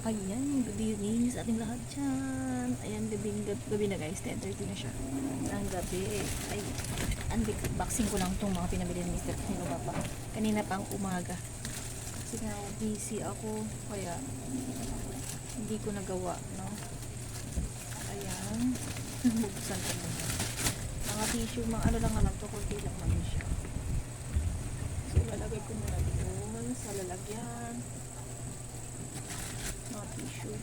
Ayan, good evening sa ating lahat dyan. Ayan, gabi na guys, 10:30 na siya. Ang gabi, ay, unboxing ko lang itong mga pinabili ni Mr. Kanino pa. Kanina pang umaga. Kasi nga, busy ako, kaya hindi ko nagawa, no? Ayan, buksan ko muna. Mga tissue, mga ano lang naman to, kunti lang naman siya. So, lalagay ko muna doon sa lalagyan. Mga tissue.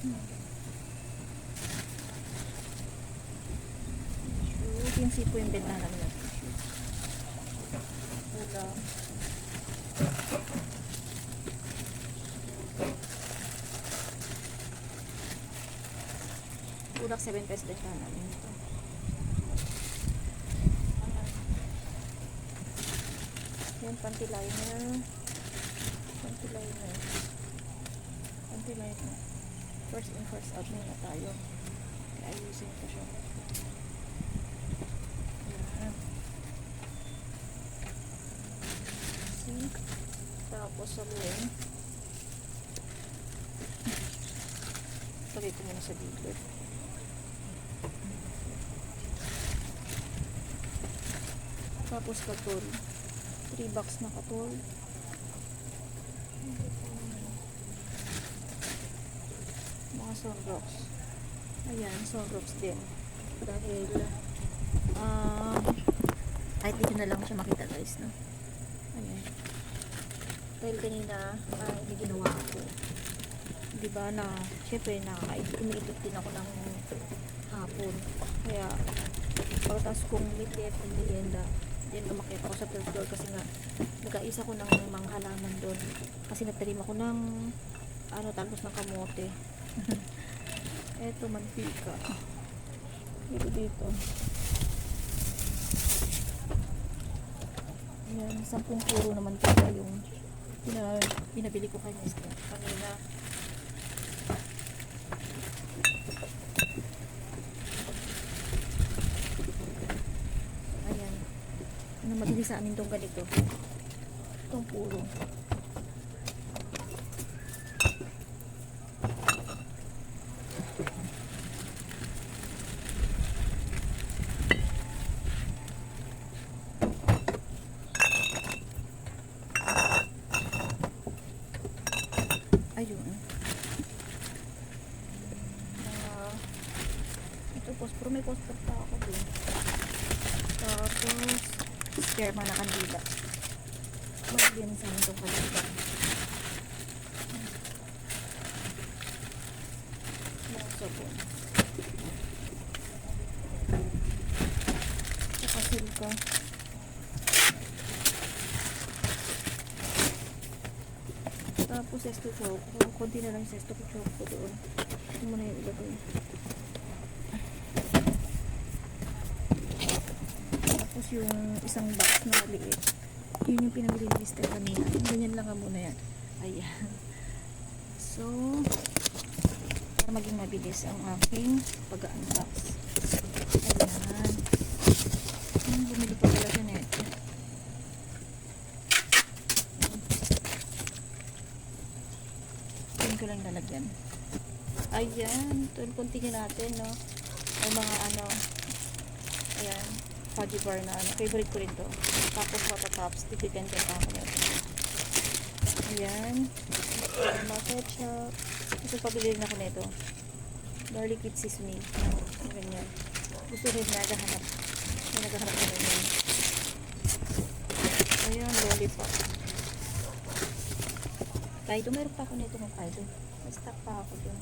Tissue. Yung sipo yung benta namin ng tissue. Wala. Ulak 7 pesos benta namin ito. Yan, panty liner. Panty liner. Panty liner. First in, first out muna tayo. Kaya ayusin ko siya. Yan. Sink. Tapos saluin. Lagay ko muna sa bigger. Tapos katol. 3 box na katol. Mga sunrocks. Ayan, sunrocks din. Dahil kahit dito na lang siya makita guys, no? Ayan. Dahil kanina may ginawa ako. Diba na, syempre umiitot din ako ng hapon. Kaya pagkatas kong midday at merienda, din umakyat ako sa third floor kasi nga nag-aisa ko ng mga halaman doon. Kasi nagtalim ako ng talbos ng kamote. Eto, mantika. Dito. Ayan, 10 puro na mantika yung pinabili ko kay Mr. kanina. Ayan. Ano madali sa amin itong ganito. Itong puro. Ayun. Ito posporo, may posporo pa ako dun. Tapos spare man na kandila. Magbiyan sa amin itong kandila. Mga sabon. Saka silka. Tapos sesto choco. Konti na lang yung sesto choco doon. Ito muna yung ilagay. Tapos yung isang box na maliit. Yun yung pinabili ni Mr. kanina. Ganyan lang muna yan. Ayan. So, para maging mabilis ang aking pag-unbox. Ayan. Bumili pa pala siya neto. Ko lang lalagyan. Ayan, kuntingin natin, no? Ay mga ayan, fudgy bar na favorite ko rin to. Tapos Pata Pops, depende pa ako nito. Ayan, mga ketchup. Gusto pabili rin ako nito. Garlic with seasoning. Ganyan. Gusto rin naghahanap. May naghahanap na rin. Ayan, lollipop. Kaido, meron pa ako nito ng kaido. May-stock pa ako dun.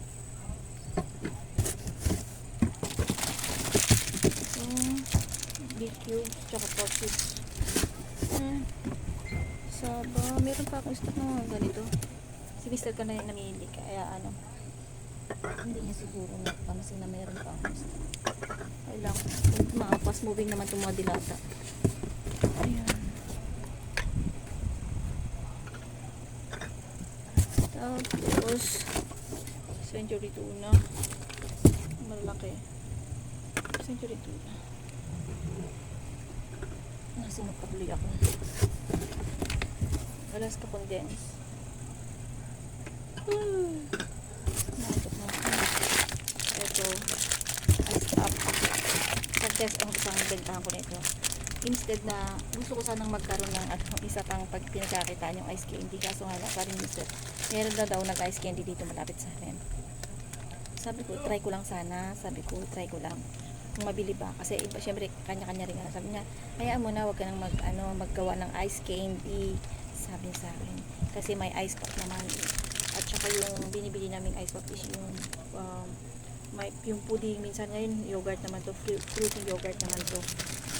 So, beef cubes, tsaka pork cubes. Saba, meron pa akong stock na mga ganito. Si Mr. ka na yung namili, kaya hindi niya siguro napansin na meron pa akong stock. Kailang, mga fast moving naman itong mga dilata. Ayan. Tapos century tuna, malaki. Century tuna. Nasi magpatuloy ako. Alaska condense. Nakakot na ako. Ito, I stop. Pag-test ang isang bentahan ko nito. Instead na gusto ko sanang magkaroon ng isa pang pag pinagkakitaan yung ice candy, kaso nga lang parang mister meron na daw nag ice candy dito malapit sa akin. Sabi ko try ko lang sana, try ko lang kung mabili ba, kasi iba syempre kanya-kanya rin. Sabi niya hayaan mo na, wag ka nang maggawa ng ice candy, sabi niya sa akin, kasi may ice pop naman. At saka yung binibili naming ice pop is yung may yung pudding, minsan ngayon yogurt naman to, fruity yogurt naman to.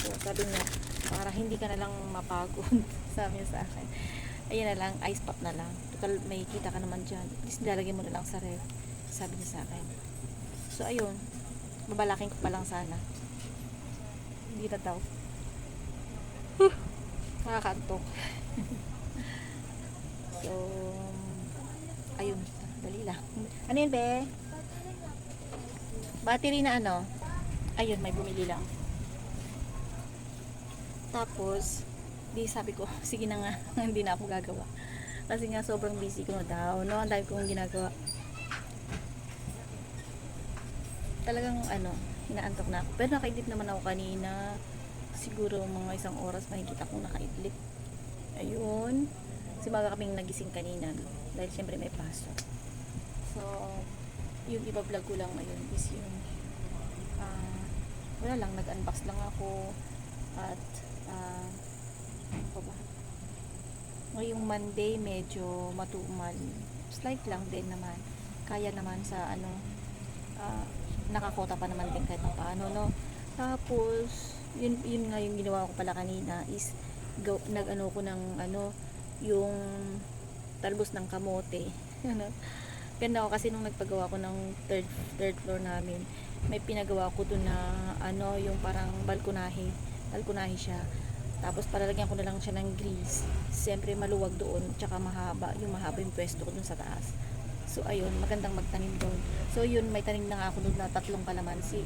So sabi niya para hindi ka na lang mapagod sabi niya sa akin, ayan na lang, ice pop na lang, total may kita ka naman dyan, at least lalagyan mo na lang sa ref, sabi niya sa akin. So ayun, babalaking ko pa lang sana, hindi na daw. Nakakantok. So ayun, dali lang. Ano yun be? Battery na ano? Ayun, may bumili lang. Tapos, di sabi ko, sige na nga, hindi na ako gagawa. Kasi nga sobrang busy ko na daw, no? Ang dami kong ginagawa. Talagang hinaantok na ako. Pero nakaidlip naman ako kanina. Siguro mga isang oras makikita kong nakaidlip. Ayun. Kasi maga kaming nagising kanina, no? Dahil syempre may pasok. So, yung iba-vlog ko lang ngayon is yung wala lang, nag-unbox lang ako at ano ba? Ngayong Monday medyo matumal, slight lang din naman, kaya naman sa nakakota pa naman din kahit paano, no? Tapos yun nga yung ginawa ko pala kanina is nag-ano ko ng yung talbos ng kamote. Ganda ako kasi nung nagpagawa ko ng third floor namin, may pinagawa ko dun na yung parang balkonahe siya. Tapos palalagyan ko na lang siya ng grease. Siyempre maluwag doon, tsaka mahaba yung pwesto ko dun sa taas. So ayun, magandang magtanim doon. So yun, may tanim na nga ako doon na 3 kalamansi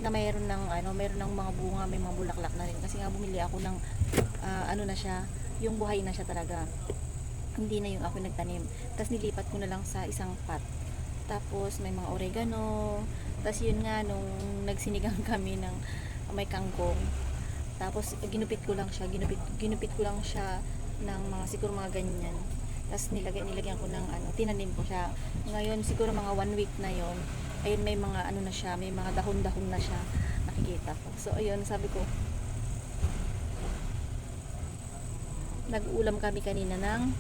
na mayroon ng mga bunga, may mga bulaklak na rin. Kasi nga bumili ako ng na siya, yung buhay na siya talaga. Hindi na yung ako nagtanim. Tapos nilipat ko na lang sa isang pot. Tapos may mga oregano. Tapos yun nga, nung nagsinigang kami ng may kangkong. Tapos ginupit ko lang siya ng mga siguro mga ganyan. Tapos nilagyan ko ng tinanim ko siya. Ngayon siguro mga 1 week na yon. Ayun, may mga na siya, may mga dahon-dahon na siya, nakikita ko. So ayun, sabi ko, nag-ulam kami kanina ng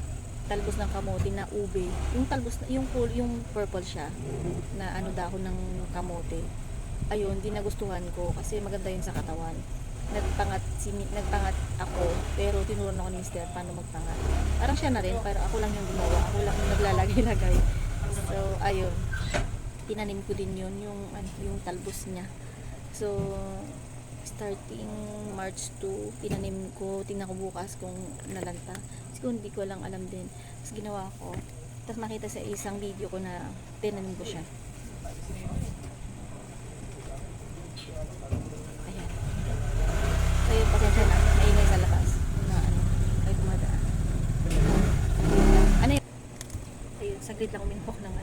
talbos ng kamote na ube. Yung talbos na yung purple siya na dahon ng kamote. Ayun, di nagustuhan ko kasi maganda yun sa katawan. Nagpangat ako, pero tinuruan ako ni Mister paano magpangat. Parang siya na rin, pero ako lang yung gumawa, ako lang yung naglalagay-lagay. So ayun, tinanim ko din yun, yung talbos niya. So starting March 2, tinanim ko, tingnan ko bukas kung nalanta. Kasi kung hindi ko lang alam din. Tapos ginawa ko. Tapos makita sa isang video ko na tinanim ko siya. Ayan. So yun, pasensya na. Maingay sa labas. Ay dumadaan. Ano yun? Ayun, saglit lang uminpok ng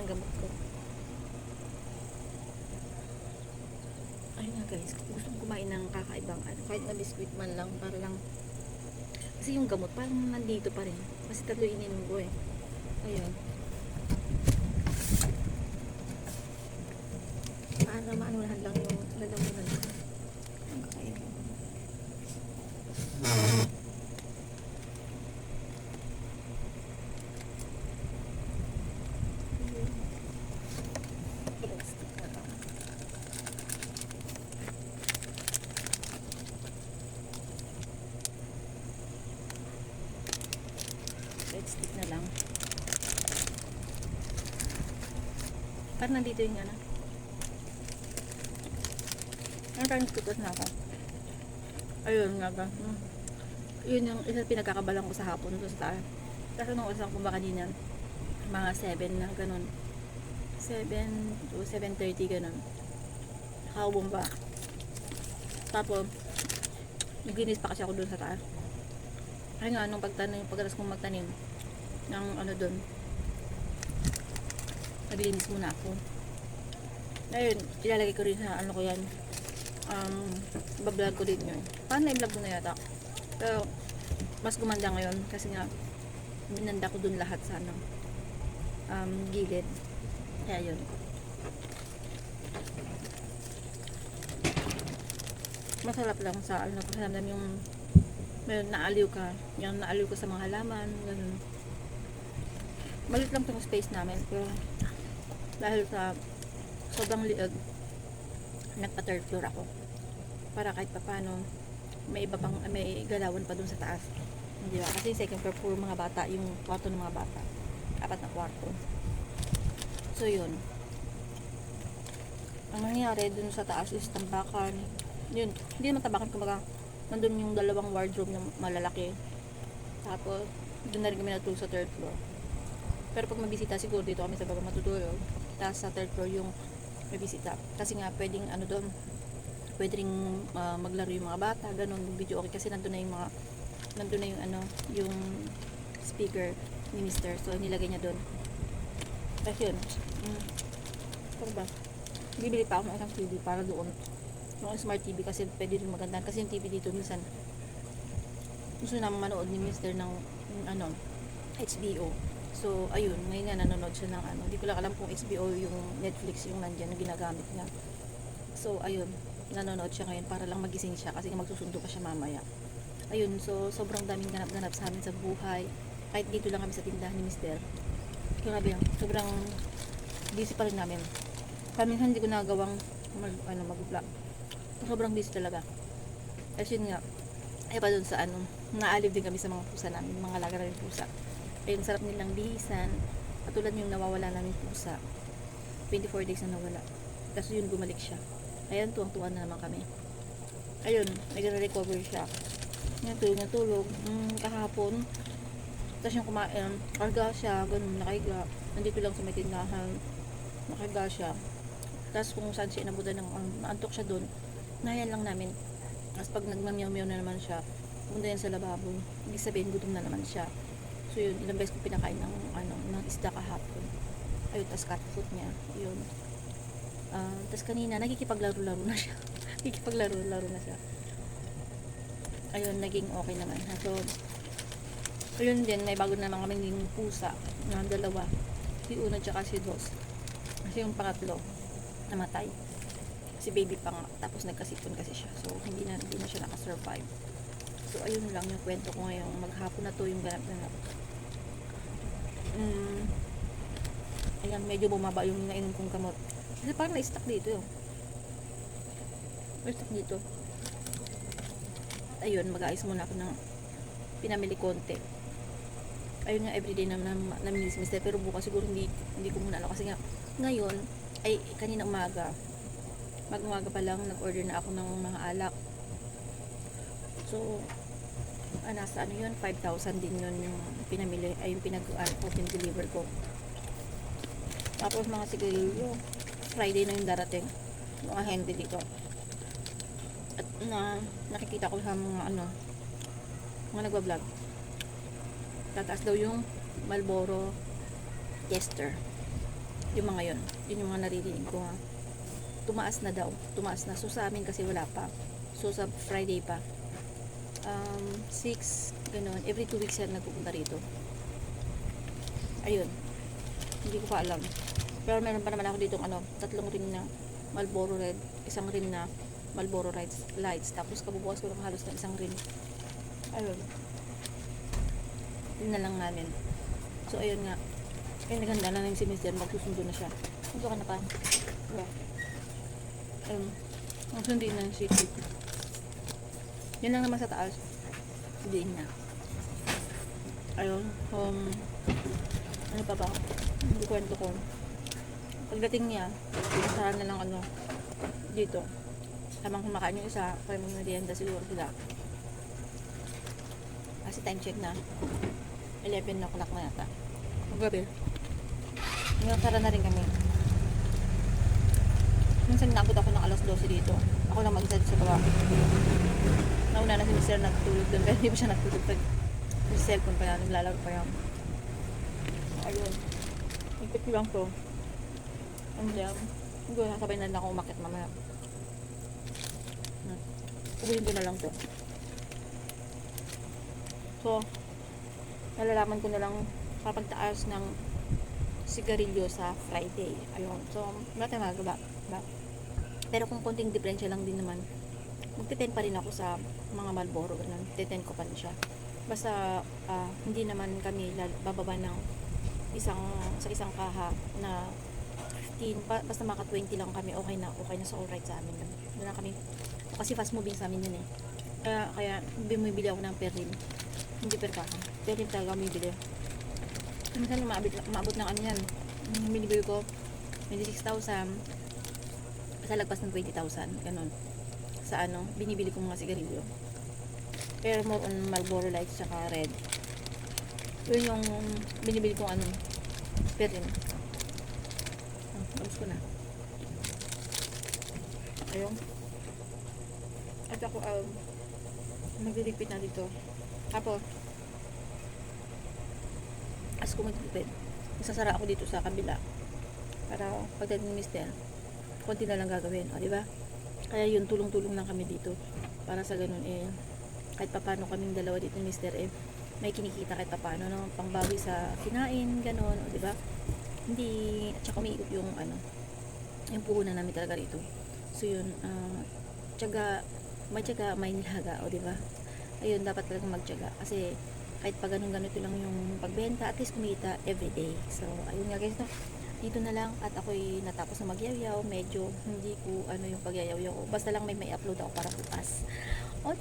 gamot ko. Ayun nga guys, gusto kong kumain ng kakaibang kahit na biskuit man lang, para lang kasi yung gamot parang nandito pa rin kasi 3 ininom ko eh. Ayun, para maanuhan lang yung lalamunan ko. Ang kakain ko. Red stick na lang. Parang nandito yung Ang tayong tutos na ako. Ayun nga ba. Yun yung isa pinagkakabalang ko sa hapon doon sa taas. Kasi nung usang kumba kanina, mga 7 na ganun. 7 to 7:30 ganun. Nakakabomba. Tapos, naglinis pa kasi ako doon sa taas. Ay nga, nung pagdalas kong magtanim ng doon, naglinis muna ako. Ayun, ilalagay ko rin sa ano ko yan. Bablog ko din yun. Paano i-vlog ko na yata? Pero, mas gumanda ngayon kasi nga, binanda ko dun lahat sa ano, gilid. Kaya yun. Masarap lang sa ano, pakiramdam yung may naaliw ka. Yung naaliw ka sa mga halaman, ganun. Malit lang tong space namin, pero dahil sa sobrang liig, nagpa-third floor ako para kahit papano may iba pang may galawan pa dun sa taas, di ba? Kasi second floor puro mga bata, yung kwarto ng mga bata, 4 na kwarto. So yun, ang nangyari dun sa taas is tambakan. Yun, hindi naman tambakan, kumbaga nandun yung dalawang wardrobe na malalaki, tapos dun na rin kami natulog sa third floor. Pero pag mabisita siguro dito kami sa baba matutulog, tapos sa third floor yung may bisita. Kasi nga pwedeng ano doon, pwedeng maglaro yung mga bata, ganun, video okay kasi nandun na yung mga, nandun na yung ano, yung speaker ni Mr. So nilagay niya doon. Kasi yun, ano ba? Bibili pa ako ng isang TV para doon. Yung smart TV kasi pwede rin maganda. Kasi yung TV dito minsan gusto naman manood ni Mr. ng ano, HBO. So, ayun, ngayon nga nanonood siya ng ano. Hindi ko lang alam kung HBO yung Netflix yung nandyan na ginagamit niya. So, ayun, nanonood siya ngayon para lang magising siya kasi magsusundo pa siya mamaya. Ayun, so sobrang daming ganap-ganap sa amin sa buhay. Kahit dito lang kami sa tindahan ni Mr. Grabe lang, sobrang busy pa rin namin. Minsan hindi ko nagawang mag-vlog. Sobrang busy talaga. Kasi yun nga, ay pa dun sa ano, naalib din kami sa mga pusa namin, mga alaga namin pusa. Ayun, sarap nilang bihisan. Katulad yung nawawala namin pusa. 24 days na nawala. Tapos yun, bumalik siya. Ayun, tuwang-tuwa na naman kami. Ayun, nag-recover siya. Yan, tulog na tulog. Kahapon. Tapos yung kumain, karga siya, ganun, nakahiga. Nandito lang sa may tindahan. Nakahiga siya. Tapos kung saan siya inabutan ng, naantok siya doon. Nahayan lang namin. Tapos pag nagmamyaw-myaw na naman siya, pumunta yan sa lababo. Hindi sabihin, gutom na naman siya. So yun, ilang beses ko pinakain ng isda kahapon. Ayun, tas cat food niya. Yun. Tas kanina, nakikipaglaro-laro na siya. Nakikipaglaro-laro na siya. Ayun, naging okay naman. So, ayun din, may bago naman kaming pusa. Na dalawa. Si Uno tsaka si Dos. Kasi yung pangatlo, namatay. Si baby pa nga. Tapos nagkasipon kasi siya. So, hindi na siya nakasurvive. So, ayun lang yung kwento ko ngayon. Maghapon na to yung ganap-ganap. Ayan, medyo bumaba yung nainom kong kamot. Kasi parang na-stuck dito yun. Na-stuck dito. Ayun, mag-aayos muna ako ng pinamili konti. Ayun nga, everyday na namilis mister. Pero bukas siguro hindi ko muna kasi nga, ngayon, ay kanina umaga. Mag-umaga pa lang, nag-order na ako ng mga alak. So, nasa ano yun, 5,000 din yun yung pinamili, ay yung pinag-deliver ko. Tapos mga sigarilyo, Friday na yung darating, mga hindi dito. At nakikita ko sa mga mga nagbablog. Tataas daw yung Marlboro Jester. Yung mga yun yung mga naririnig ko ha. Tumaas na daw, so sa amin kasi wala pa. So sa Friday pa. 6, ganun. Every 2 weeks yan nagpupunta rito. Ayun. Hindi ko pa alam. Pero meron pa naman ako dito 3 rim na Marlboro Red, 1 rim na Marlboro Lights. Tapos kabubukas ko lang halos ng 1 rim. Ayun. Yun na lang namin. So ayun nga. Ayun, naganda na si Mr. Magsusundo na siya. Sundo ka na pa. Yeah. Magsundi na si yun lang naman sa taas. Diin na. Ayun. Ano pa ba? Hindi kwento ko. Pagdating niya, saan na lang dito. Tamang kumakain yung isa, kaya mag-merienda siguro sila. Kasi time check na. 11 o'clock na yata. Gabi. Nagkara na rin kami. Minsan nabot ako ng alas 12 dito. Ako lang mag-isa sa baba. Nauna na si Mr. nagtulog doon. Pero hindi pa siya nagtulog. Yung cellphone pa yan. Naglalaro pa yan. Ayun. Ipit ko lang to. And then, siguro sabay na lang ako umakit mamaya. Ubuhin ko na lang to. So, nalalaman ko na lang kapag taas ng sigarilyo sa Friday. Ayun. So, wala tayong magagawa. Diba? Pero kung konting diferensya lang din naman, magte-10 pa rin ako sa mga Marlboro. Ganun. 10 ko pa rin siya. Basta, hindi naman kami bababa ng sa isang kaha na 15. Basta maka 20 lang kami. Okay na sa alright sa amin. Doon na kami. Kasi fast moving sa amin yun eh. Kaya bumibili ako ng per rim. Hindi per kaha. Per rim talaga bumibili. Minsan maabot ng ano yan. Binibili ko 26,000 sa lagpas ng 20,000. Ganon. Sa ano, binibili ko mga sigarilyo. Pero more on Marlboro Light tsaka Red. Yun yung binibili kong ano, per rim. Tapos ko na. Ayun. At ako magdidikpit na dito. Tapos as ko magdidikpit, isasara ako dito sa kabila para pagdating ni Mister, konti na lang gagawin, o diba? Kaya yun, tulong-tulong lang kami dito para sa ganun kahit papano kaming dalawa dito ni Mister may kinikita kahit papano, no? Pangbawi sa kinain, ganun, o diba? Hindi, at saka umiikot yung yung puhunan namin talaga rito. So yun, may tiyaga, may nilaga, o diba? Ayun, dapat talagang magtiyaga kasi kahit pag ganito lang yung pagbenta, at least kumita everyday. So ayun nga guys, no? Dito na lang at ako'y natapos na magyayaw. Medyo hindi ko yung pagyayaw ko, basta lang may upload ako para bukas. O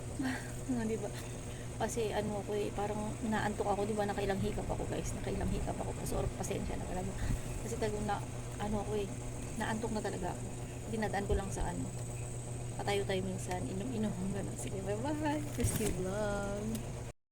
diba? Kasi ako parang naantok ako, diba? Nakailang hikap ako guys, so pasensya na talaga kasi talagang ako naantok na talaga ako. Dinadaan ko lang sa patayo tayo minsan, inom-inom, gano'n. Sige, bye-bye. Risky vlog.